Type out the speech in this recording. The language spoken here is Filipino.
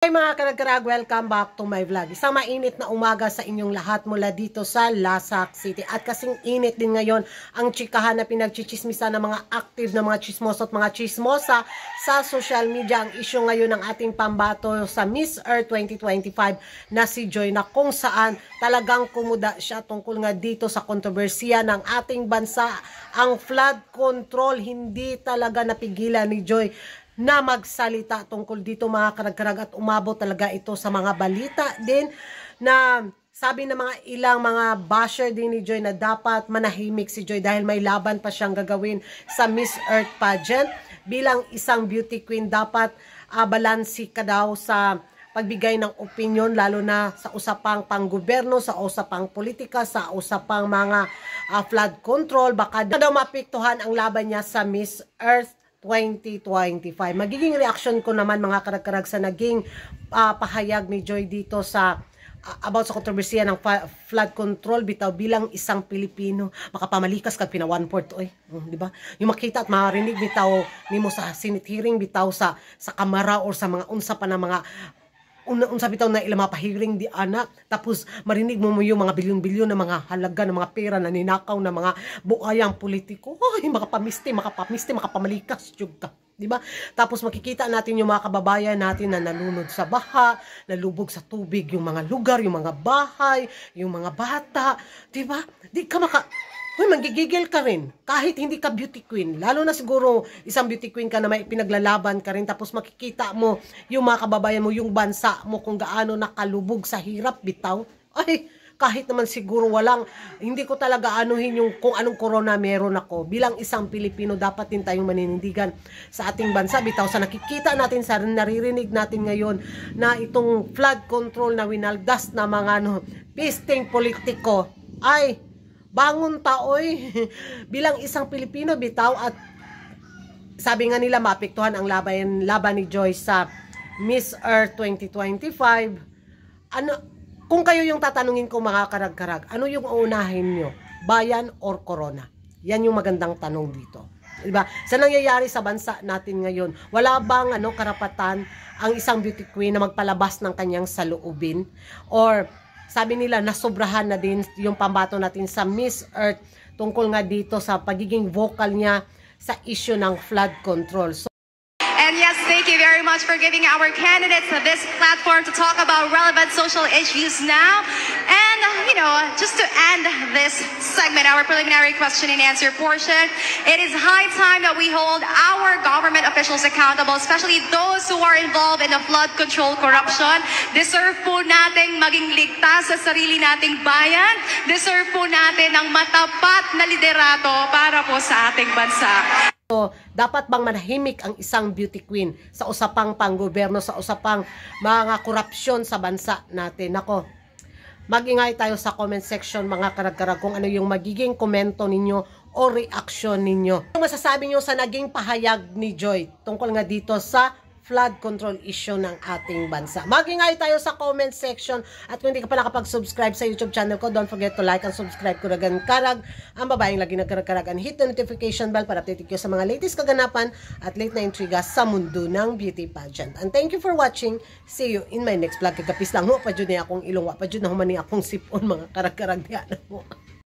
Hey mga karag-karag, welcome back to my vlog. Isang mainit na umaga sa inyong lahat mula dito sa Lasak City. At kasing init din ngayon ang chikahan na pinagchichismisa ng mga active na mga chismoso at mga chismosa sa social media. Ang issue ngayon ng ating pambato sa Miss Earth 2025 na si Joy, na kung saan talagang kumuda siya tungkol nga dito sa kontrobersiya ng ating bansa. Ang flood control, hindi talaga napigilan ni Joy na magsalita tungkol dito mga karag-karag, at umabot talaga ito sa mga balita din na sabi ng mga ilang mga basher din ni Joy na dapat manahimik si Joy dahil may laban pa siyang gagawin sa Miss Earth pageant. Bilang isang beauty queen, dapat balansi ka daw sa pagbigay ng opinion, lalo na sa usapang panggobyerno, sa usapang politika, sa usapang mga flood control. Baka daw mapiktuhan ang laban niya sa Miss Earth 2025. Magiging reaction ko naman mga karag-karag sa naging pahayag ni Joy dito sa about sa kontrobersiya ng flood control. Bitaw, bilang isang Pilipino, makapamalikas kag pina 1/4 di ba? Yung makita at marinig bitaw nimo sa Senate hearing, bitaw sa kamara or sa mga unsa pa na mga unsa bitaw na ilang mapahiring di anak, tapos marinig mo yung mga bilyon-bilyon na mga halaga ng mga pera na ninakaw ng mga buayang politiko. Ay, makapamiste, makapamalikas jud ka, di ba? Tapos makikita natin yung mga kababayan natin na nalunod sa baha, nalubog sa tubig yung mga lugar, yung mga bahay, yung mga bata, di ba? Di ka magigigil ka rin kahit hindi ka beauty queen, lalo na siguro isang beauty queen ka na may pinaglalaban ka rin, tapos makikita mo yung mga kababayan mo, yung bansa mo kung gaano nakalubog sa hirap bitaw. Ay, kahit naman siguro hindi ko talaga anuhin yung kung anong corona meron ako. Bilang isang Pilipino, dapat din tayong maninindigan sa ating bansa bitaw. Sa nakikita natin, sa naririnig natin ngayon na itong flood control na winaldas na mga pisting politiko, ay bangon taoy. Bilang isang Pilipino bitaw, at sabi nga nila mapiktuhan ang laban ni Joy sa Miss Earth 2025. Kung kayo yung tatanungin ko mga karag-karag, ano yung uunahin nyo? Bayan or corona? Yan yung magandang tanong dito. Diba? Sa nangyayari sa bansa natin ngayon, wala bang karapatan ang isang beauty queen na magpalabas ng kanyang saloobin? Or sabi nila, nasobrahan na din yung pambato natin sa Miss Earth tungkol nga dito sa pagiging vocal niya sa issue ng flood control. And yes, thank you very much for giving our candidates this platform to talk about relevant social issues now. And, just to end this segment, our preliminary question and answer portion, it is high time that we hold our government officials accountable, especially those who are involved in the flood control corruption. Deserve po nating maging ligtas sa sarili nating bayan. Deserve po natin ng matapat na liderato para po sa ating bansa. So, dapat bang manahimik ang isang beauty queen sa usapang panggobyerno, sa usapang mga korupsyon sa bansa natin? Nako, mag-ingay tayo sa comment section mga karag-karag kung ano yung magiging komento ninyo o reaksyon ninyo. Ano masasabi nyo sa naging pahayag ni Joy tungkol nga dito sa flood control issue ng ating bansa? Mag-ingay tayo sa comment section, at kung hindi ka pa nakapag-subscribe sa YouTube channel ko, don't forget to like and subscribe ko ragan karag, ang babaeng lagi nagkarag-karag, and hit the notification bell para update kayo sa mga latest kaganapan at late na intriga sa mundo ng beauty pageant. And thank you for watching. See you in my next vlog. Kagapis lang ho, pa dyan akong ilong, pa dyan na humani akong sipon mga karag-karag diyan mo.